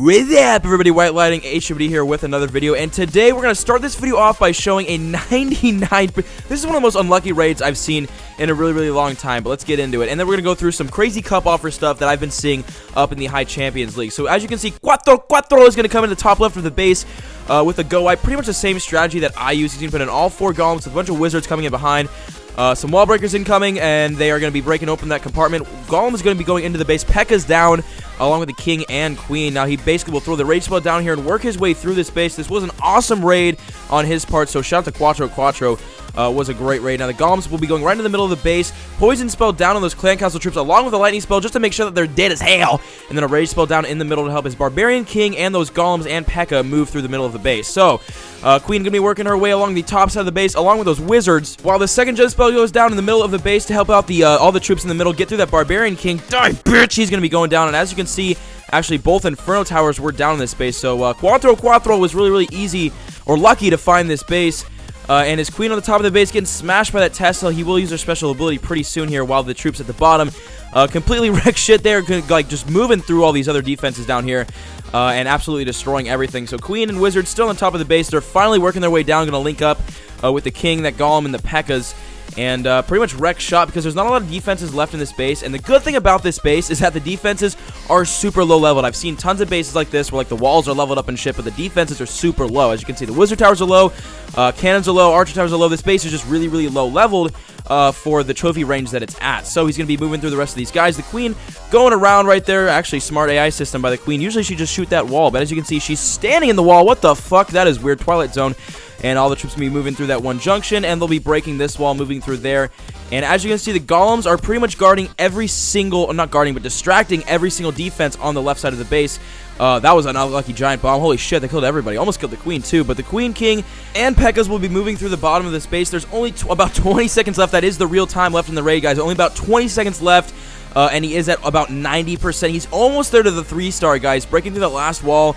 What's up, everybody? White Lighting HWD here with another video, and today we're going to start this video off by showing a 99. This is one of the most unlucky raids I've seen in a really long time, but let's get into it. And then we're going to go through some crazy cup offer stuff that I've been seeing up in the High Champions League. So as you can see, Quattro is going to come in the top left of the base with a go wipe. Pretty much the same strategy that I use. He's going to put in all 4 golems with a bunch of wizards coming in behind. Some wall breakers incoming, and they are going to be breaking open that compartment. Golem is going to be going into the base. P.E.K.K.A.'s down, along with the king and queen. Now, he basically will throw the rage spell down here and work his way through this base. This was an awesome raid on his part, so shout out to Quattro. Quattro was a great raid. Now, the golems will be going right into the middle of the base. Poison spell down on those clan council troops, along with a lightning spell, just to make sure that they're dead as hell. And then a rage spell down in the middle to help his barbarian king and those golems and P.E.K.K.A. move through the middle of the base. So, queen going to be working her way along the top side of the base, along with those wizards, while the second judge spell goes down in the middle of the base to help out the all the troops in the middle get through that barbarian king. Die, bitch! He's going to be going down, and as you can see, actually both Inferno Towers were down in this base, so Quattro was really easy, or lucky, to find this base. And his queen on the top of the base getting smashed by that Tesla. He will use her special ability pretty soon here, while the troops at the bottom completely wreck shit there, like just moving through all these other defenses down here and absolutely destroying everything. So queen and wizard still on top of the base. They're finally working their way down, going to link up with the king, that golem, and the P.E.K.K.A.'s. And pretty much wreck shop because there's not a lot of defenses left in this base. And the good thing about this base is that the defenses are super low leveled. I've seen tons of bases like this where like the walls are leveled up and shit, but the defenses are super low. As you can see, the wizard towers are low, cannons are low, archer towers are low. This base is just really low leveled for the trophy range that it's at. So he's going to be moving through the rest of these guys. The queen going around right there. Actually, smart AI system by the queen. Usually she just shoot that wall, but as you can see, she's standing in the wall. What the fuck? That is weird. Twilight Zone. And all the troops will be moving through that one junction, and they'll be breaking this wall, moving through there. And as you can see, the golems are pretty much guarding every single, not guarding, but distracting every single defense on the left side of the base. That was an unlucky giant bomb. Holy shit, they killed everybody. Almost killed the queen, too. But the queen, king, and P.E.K.K.A.'s will be moving through the bottom of this base. There's only about 20 seconds left. That is the real time left in the raid, guys. Only about 20 seconds left. And he is at about 90%. He's almost there to the 3-star, guys. Breaking through that last wall.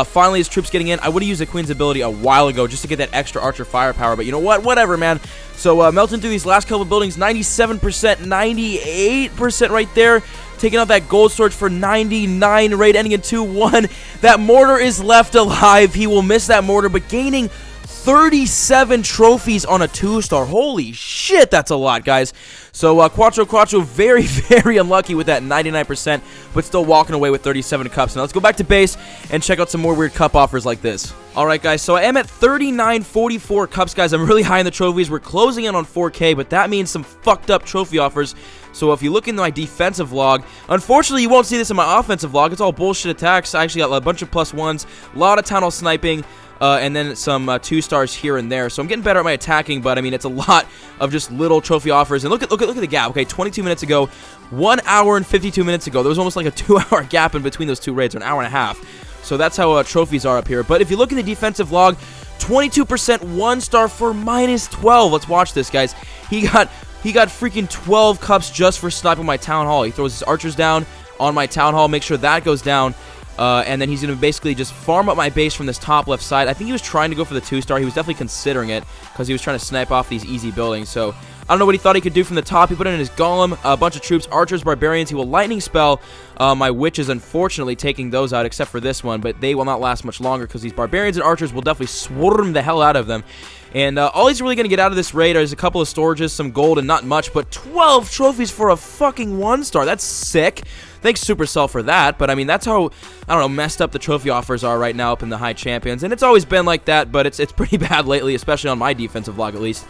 Finally, his troops getting in. I would have used the queen's ability a while ago just to get that extra archer firepower, but you know what? Whatever, man. So, melting through these last couple of buildings, 97%, 98% right there. Taking out that gold storage for 99, raid ending in 2-1. That mortar is left alive. He will miss that mortar, but gaining 37 trophies on a 2-star. Holy shit, that's a lot, guys. So, Quattro, very unlucky with that 99%, but still walking away with 37 cups. Now, let's go back to base and check out some more weird cup offers like this. Alright, guys, so I am at 3944 cups, guys. I'm really high in the trophies. We're closing in on 4K, but that means some fucked up trophy offers. So if you look into my defensive log, unfortunately, you won't see this in my offensive log. It's all bullshit attacks. I actually got a bunch of +1s, a lot of town hall sniping, and then some 2-stars here and there. So I'm getting better at my attacking, but I mean, it's a lot of just little trophy offers. And look at the gap. Okay, 22 minutes ago, 1 hour and 52 minutes ago, there was almost like a 2-hour gap in between those two raids, or an hour and a half. So that's how trophies are up here. But if you look in the defensive log, 22% 1-star for -12. Let's watch this, guys. He got freaking 12 cups just for sniping my town hall. He throws his archers down on my town hall, make sure that goes down. And then he's going to basically just farm up my base from this top left side. I think he was trying to go for the 2-star. He was definitely considering it because he was trying to snipe off these easy buildings. So I don't know what he thought he could do from the top. He put in his golem, a bunch of troops, archers, barbarians. He will lightning spell my witches, unfortunately taking those out except for this one. But they will not last much longer because these barbarians and archers will definitely swarm the hell out of them. And all he's really going to get out of this raid is a couple of storages, some gold, and not much, but 12 trophies for a fucking 1-star. That's sick. Thanks Supercell for that, but I mean, that's how, I don't know, messed up the trophy offers are right now up in the High Champions, and it's always been like that, but it's pretty bad lately, especially on my defensive log at least.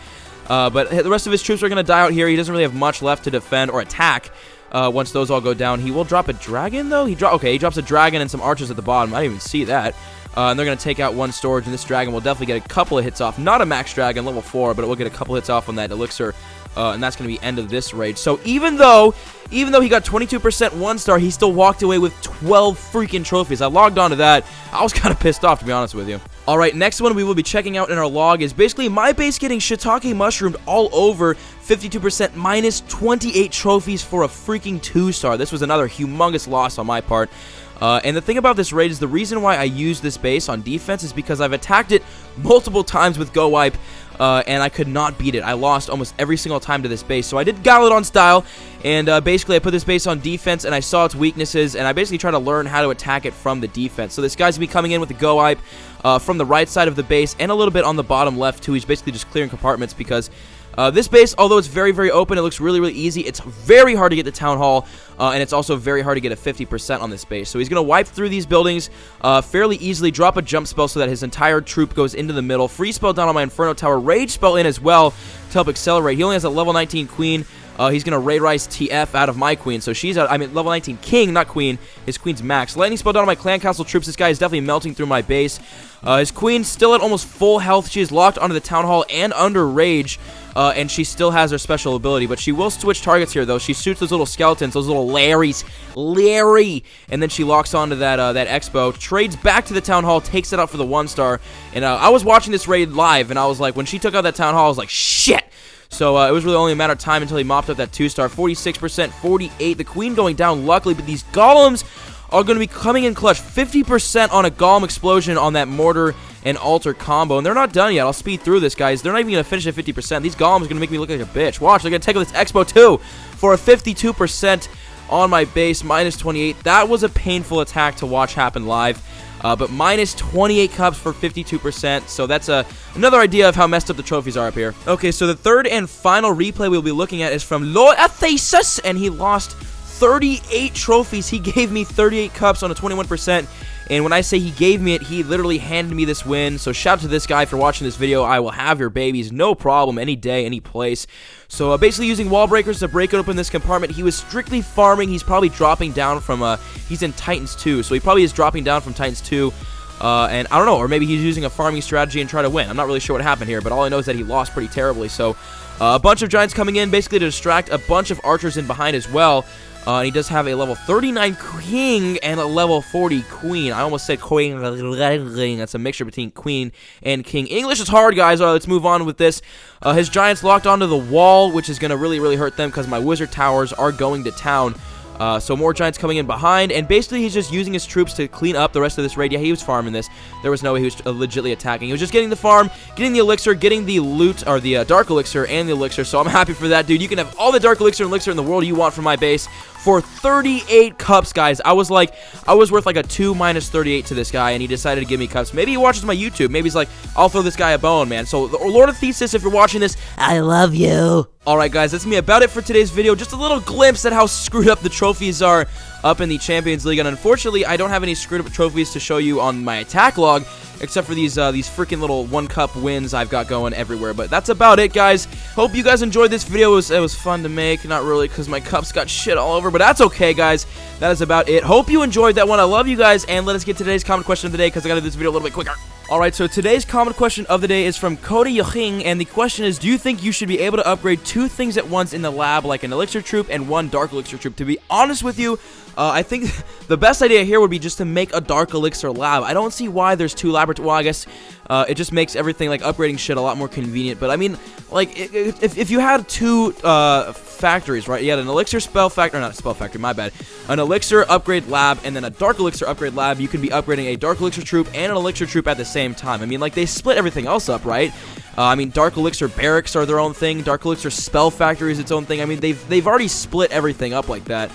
But the rest of his troops are going to die out here. He doesn't really have much left to defend or attack once those all go down. He will drop a dragon, though? He drops a dragon and some archers at the bottom. I didn't even see that. And they're going to take out one storage, and this dragon will definitely get a couple of hits off. Not a max dragon, level 4, but it will get a couple hits off on that elixir, and that's going to be end of this raid. So even though he got 22% 1-star, he still walked away with 12 freaking trophies. I logged on to that. I was kind of pissed off, to be honest with you. Alright, next one we will be checking out in our log is basically my base getting shiitake mushroomed all over, 52% -28 trophies for a freaking 2-star. This was another humongous loss on my part. And the thing about this raid is the reason why I use this base on defense is because I've attacked it multiple times with Go Wipe, and I could not beat it. I lost almost every single time to this base. So I did Galladon style, and basically I put this base on defense, and I saw its weaknesses, and I basically tried to learn how to attack it from the defense. So this guy's going to be coming in with the Go Wipe from the right side of the base, and a little bit on the bottom left too. He's basically just clearing compartments because this base, although it's very, very open, it looks really, really easy. It's very hard to get the Town Hall, and it's also very hard to get a 50% on this base. So he's going to wipe through these buildings fairly easily, drop a jump spell so that his entire troop goes into the middle, free spell down on my Inferno Tower, rage spell in as well to help accelerate. He only has a level 19 Queen. He's going to Ray Rice TF out of my Queen, so she's out, I mean, level 19 King, not Queen. His Queen's max. Lightning spell down on my Clan Castle troops. This guy is definitely melting through my base. His Queen's still at almost full health. She is locked onto the Town Hall and under Rage, and she still has her special ability, but she will switch targets here, though. She shoots those little skeletons, those little Larrys. Larry! And then she locks onto that Expo, trades back to the Town Hall, takes it out for the 1-star, and I was watching this raid live, and I was like, when she took out that Town Hall, I was like, shit! So it was really only a matter of time until he mopped up that 2-star. 46%, 48. The Queen going down, luckily, but these Golems are going to be coming in clutch. 50% on a Golem explosion on that Mortar and Altar combo, and they're not done yet. I'll speed through this, guys. They're not even going to finish at 50%. These Golems are going to make me look like a bitch. Watch, they're going to take out this Expo, too, for a 52% on my base, minus 28. That was a painful attack to watch happen live. But minus 28 cups for 52%, so that's another idea of how messed up the trophies are up here. Okay, so the third and final replay we'll be looking at is from Lord Athesis, and he lost 38 trophies. He gave me 38 cups on a 21%, and when I say he gave me it, he literally handed me this win. So shout out to this guy for watching this video. I will have your babies, no problem, any day, any place. So basically using wall breakers to break open this compartment. He was strictly farming. He's probably dropping down from, he's in Titans 2, so he probably is dropping down from Titans 2. And I don't know, or maybe he's using a farming strategy and try to win. I'm not really sure what happened here, but all I know is that he lost pretty terribly. So a bunch of Giants coming in basically to distract a bunch of archers in behind as well. And he does have a level 39 King and a level 40 Queen. I almost said Queen. That's a mixture between Queen and King. English is hard, guys. All right, let's move on with this. His Giants locked onto the wall, which is going to really, really hurt them because my Wizard Towers are going to town. So more Giants coming in behind, and basically he's just using his troops to clean up the rest of this raid. Yeah, he was farming this. There was no way he was legitimately attacking. He was just getting the farm, getting the elixir, getting the loot, or the dark elixir and the elixir, so I'm happy for that, dude. You can have all the dark elixir and elixir in the world you want from my base for 38 cups, guys. I was worth like a 2 minus 38 to this guy, and he decided to give me cups. Maybe he watches my YouTube. Maybe he's like, I'll throw this guy a bone, man. So, Lord of Thesis, if you're watching this, I love you. Alright, guys, that's me about it for today's video. Just a little glimpse at how screwed up the trophies are up in the Champions League, and unfortunately, I don't have any screwed up trophies to show you on my attack log, except for these freaking little 1-cup wins I've got going everywhere. But that's about it, guys. Hope you guys enjoyed this video. It was fun to make. Not really, because my cups got shit all over, but that's okay, guys. That is about it. Hope you enjoyed that one. I love you guys, and let us get to today's comment question of the day, because I gotta do this video a little bit quicker. Alright, so today's comment question of the day is from Cody Yoching, and the question is, do you think you should be able to upgrade 2 things at once in the lab, like an elixir troop and 1 dark elixir troop? To be honest with you, I think the best idea here would be just to make a dark elixir lab. I don't see why there's 2 laboratories. Well, I guess it just makes everything, like upgrading shit, a lot more convenient. But I mean, like, if you had 2 factories, right? You had an elixir spell factory, or not a spell factory, my bad. An elixir upgrade lab and then a dark elixir upgrade lab. You can be upgrading a dark elixir troop and an elixir troop at the same time. I mean, like, they split everything else up, right? I mean, dark elixir barracks are their own thing. Dark elixir spell factory is its own thing. I mean, they've already split everything up like that.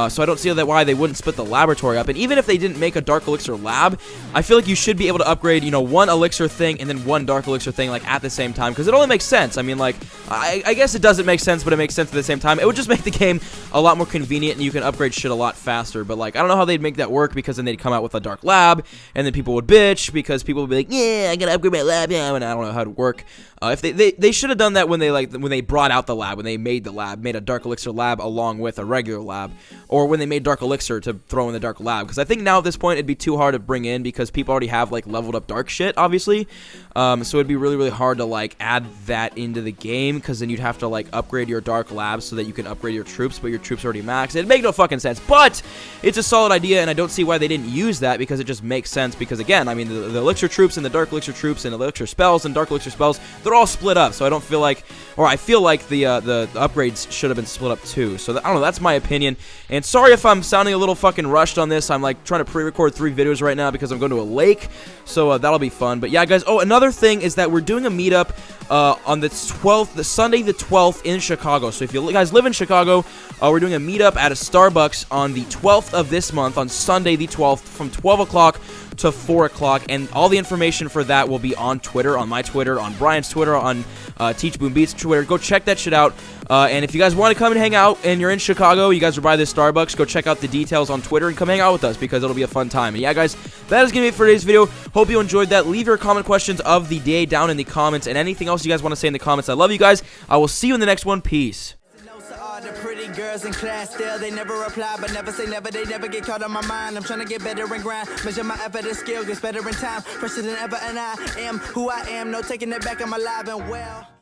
So I don't see why they wouldn't split the laboratory up. And even if they didn't make a dark elixir lab, I feel like you should be able to upgrade, you know, 1 elixir thing and then 1 dark elixir thing, like, at the same time, because it only makes sense. I mean, like, I guess it doesn't make sense, but it makes sense at the same time. It would just make the game a lot more convenient, and you can upgrade shit a lot faster. But, like, I don't know how they'd make that work, because then they'd come out with a dark lab, and then people would bitch, because people would be like, yeah, I gotta upgrade my lab now, and I don't know how it would work. If they should have done that when they brought out the lab, when they made the lab, made a dark elixir lab along with a regular lab, or when they made dark elixir to throw in the dark lab, because I think now at this point it'd be too hard to bring in, because people already have, like, leveled up dark shit, obviously. So it'd be really, really hard to, like, add that into the game, because then you'd have to, like, upgrade your dark labs so that you can upgrade your troops, but your troops are already maxed. It'd make no fucking sense, but it's a solid idea, and I don't see why they didn't use that, because it just makes sense. Because again, I mean, the elixir troops and the dark elixir troops and elixir spells and dark elixir spells, they're they're all split up, so I don't feel like, or I feel like the upgrades should have been split up too. So I don't know, that's my opinion. And sorry if I'm sounding a little fucking rushed on this. I'm like trying to pre-record 3 videos right now because I'm going to a lake, so that'll be fun. But yeah, guys. Oh, another thing is that we're doing a meetup on the 12th, the Sunday the 12th in Chicago. So if you guys live in Chicago, we're doing a meetup at a Starbucks on the 12th of this month, on Sunday the 12th, from 12 o'clock to 4 o'clock, and all the information for that will be on Twitter, on my Twitter, on Brian's Twitter, on Teach Boom Beats Twitter. Go check that shit out. And if you guys want to come and hang out and you're in Chicago, you guys are by this Starbucks, go check out the details on Twitter and come hang out with us because it'll be a fun time. And yeah, guys, that is going to be it for today's video. Hope you enjoyed that. Leave your comment questions of the day down in the comments and anything else you guys want to say in the comments. I love you guys. I will see you in the next one. Peace. The pretty girls in class still, they never reply, but never say never, they never get caught on my mind. I'm trying to get better and grind, measure my effort and skill, gets better in time, fresher than ever, and I am who I am, no taking it back, I'm alive and well.